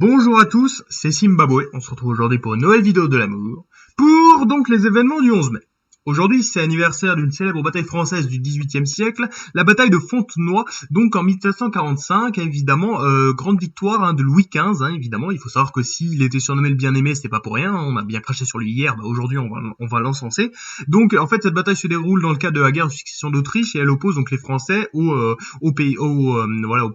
Bonjour à tous, c'est Zimbabwe. On se retrouve aujourd'hui pour une nouvelle vidéo de l'amour. Pour donc les événements du 11 mai. Aujourd'hui, c'est l'anniversaire d'une célèbre bataille française du XVIIIe siècle, la bataille de Fontenoy, donc en 1745, évidemment, grande victoire de Louis XV, évidemment. Il faut savoir que s'il était surnommé le bien-aimé, c'était pas pour rien, on a bien craché sur lui hier, aujourd'hui on va l'encenser. Donc en fait, cette bataille se déroule dans le cadre de la guerre de succession d'Autriche, et elle oppose donc les Français aux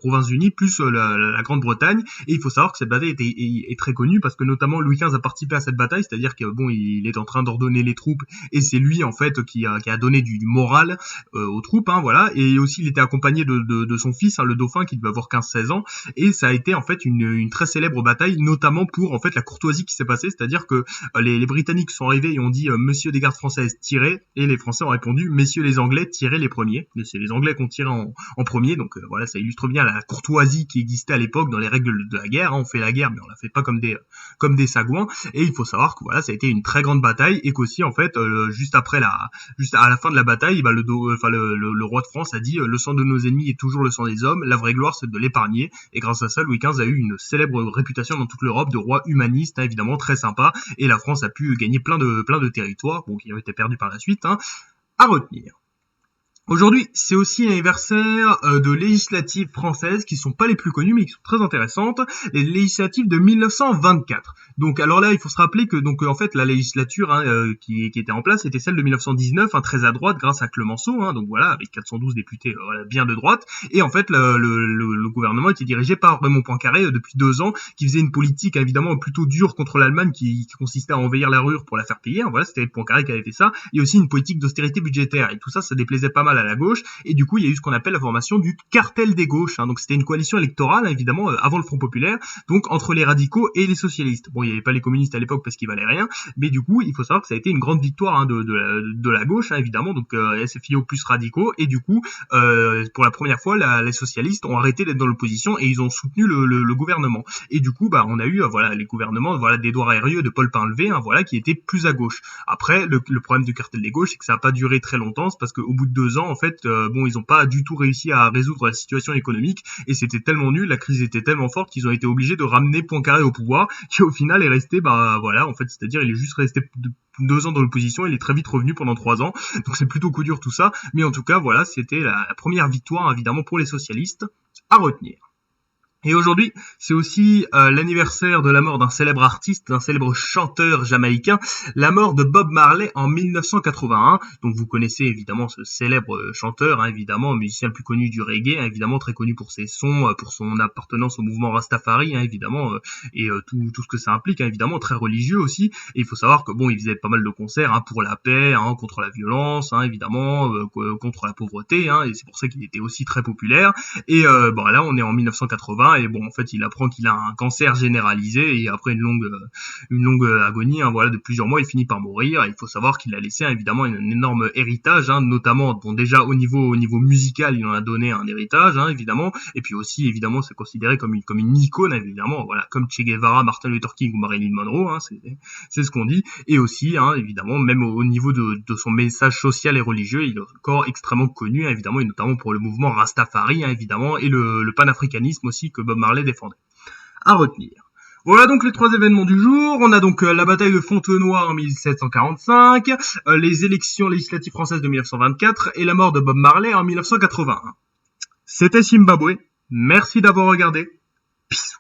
provinces unies, plus la Grande-Bretagne. Et il faut savoir que cette bataille est très connue, parce que notamment Louis XV a participé à cette bataille, c'est-à-dire que il est en train d'ordonner les troupes, et c'est lui en fait qui a donné du moral aux troupes, voilà. Et aussi il était accompagné de son fils, le dauphin, qui devait avoir 15-16 ans, et ça a été en fait une très célèbre bataille, notamment pour en fait la courtoisie qui s'est passée, c'est-à-dire que les Britanniques sont arrivés et ont dit messieurs des gardes françaises, tirez, et les Français ont répondu messieurs les Anglais, tirez les premiers. C'est les Anglais qui ont tiré en premier, donc voilà, ça illustre bien la courtoisie qui existait à l'époque dans les règles de la guerre, on fait la guerre mais on la fait pas comme des sagouins. Et il faut savoir que voilà, ça a été une très grande bataille, et qu'aussi en fait juste à la fin de la bataille, le roi de France a dit le sang de nos ennemis est toujours le sang des hommes, la vraie gloire c'est de l'épargner. Et grâce à ça, Louis XV a eu une célèbre réputation dans toute l'Europe de roi humaniste, évidemment très sympa, et la France a pu gagner plein de territoires, qui ont été perdus par la suite, à retenir. Aujourd'hui, c'est aussi l'anniversaire de législatives françaises qui sont pas les plus connues mais qui sont très intéressantes, les législatives de 1924. Donc alors là, il faut se rappeler que en fait la législature qui était en place était celle de 1919, très à droite grâce à Clemenceau, donc voilà, avec 412 députés bien de droite. Et en fait le gouvernement était dirigé par Raymond Poincaré depuis 2 ans, qui faisait une politique évidemment plutôt dure contre l'Allemagne qui consistait à envahir la Ruhr pour la faire payer. Voilà, c'était Poincaré qui avait fait ça, et aussi une politique d'austérité budgétaire. Et tout ça déplaisait pas mal à la gauche, et du coup il y a eu ce qu'on appelle la formation du cartel des gauches, donc c'était une coalition électorale évidemment avant le Front populaire, donc entre les radicaux et les socialistes. Bon, il n'y avait pas les communistes à l'époque parce qu'ils valaient rien, mais du coup il faut savoir que ça a été une grande victoire de la gauche, évidemment, donc SFIO plus radicaux, et du coup pour la première fois les socialistes ont arrêté d'être dans l'opposition et ils ont soutenu le gouvernement. Et du coup on a eu les gouvernements d'Édouard Herrieux, de Paul Painlevé, qui étaient plus à gauche. Après le problème du cartel des gauches, c'est que ça n'a pas duré très longtemps, c'est parce qu'au bout de 2 ans en fait ils ont pas du tout réussi à résoudre la situation économique, et c'était tellement nul, la crise était tellement forte qu'ils ont été obligés de ramener Poincaré au pouvoir, qui au final est resté c'est-à-dire il est juste resté 2 ans dans l'opposition, il est très vite revenu pendant 3 ans, donc c'est plutôt coup dur tout ça, mais en tout cas voilà, c'était la première victoire évidemment pour les socialistes à retenir. Et aujourd'hui, c'est aussi l'anniversaire de la mort d'un célèbre artiste, d'un célèbre chanteur jamaïcain, la mort de Bob Marley en 1981. Donc vous connaissez évidemment ce célèbre chanteur, évidemment, musicien le plus connu du reggae, évidemment très connu pour ses sons, pour son appartenance au mouvement Rastafari, évidemment, et tout ce que ça implique, évidemment, très religieux aussi. Et il faut savoir que il faisait pas mal de concerts pour la paix, contre la violence, évidemment, contre la pauvreté, et c'est pour ça qu'il était aussi très populaire. Et là, on est en 1980. Et en fait il apprend qu'il a un cancer généralisé, et après une longue agonie de plusieurs mois, il finit par mourir. Et il faut savoir qu'il a laissé évidemment un énorme héritage, notamment déjà au niveau musical, il en a donné un héritage, évidemment, et puis aussi évidemment c'est considéré comme une icône, évidemment, comme Che Guevara, Martin Luther King ou Marilyn Monroe, c'est ce qu'on dit. Et aussi évidemment, même au niveau de son message social et religieux, il est encore extrêmement connu, évidemment, et notamment pour le mouvement Rastafari, évidemment, et le panafricanisme aussi que Bob Marley défendait. À retenir. Voilà donc les 3 événements du jour. On a donc la bataille de Fontenoy en 1745, les élections législatives françaises de 1924 et la mort de Bob Marley en 1981. C'était Zimbabwe. Merci d'avoir regardé. Peace.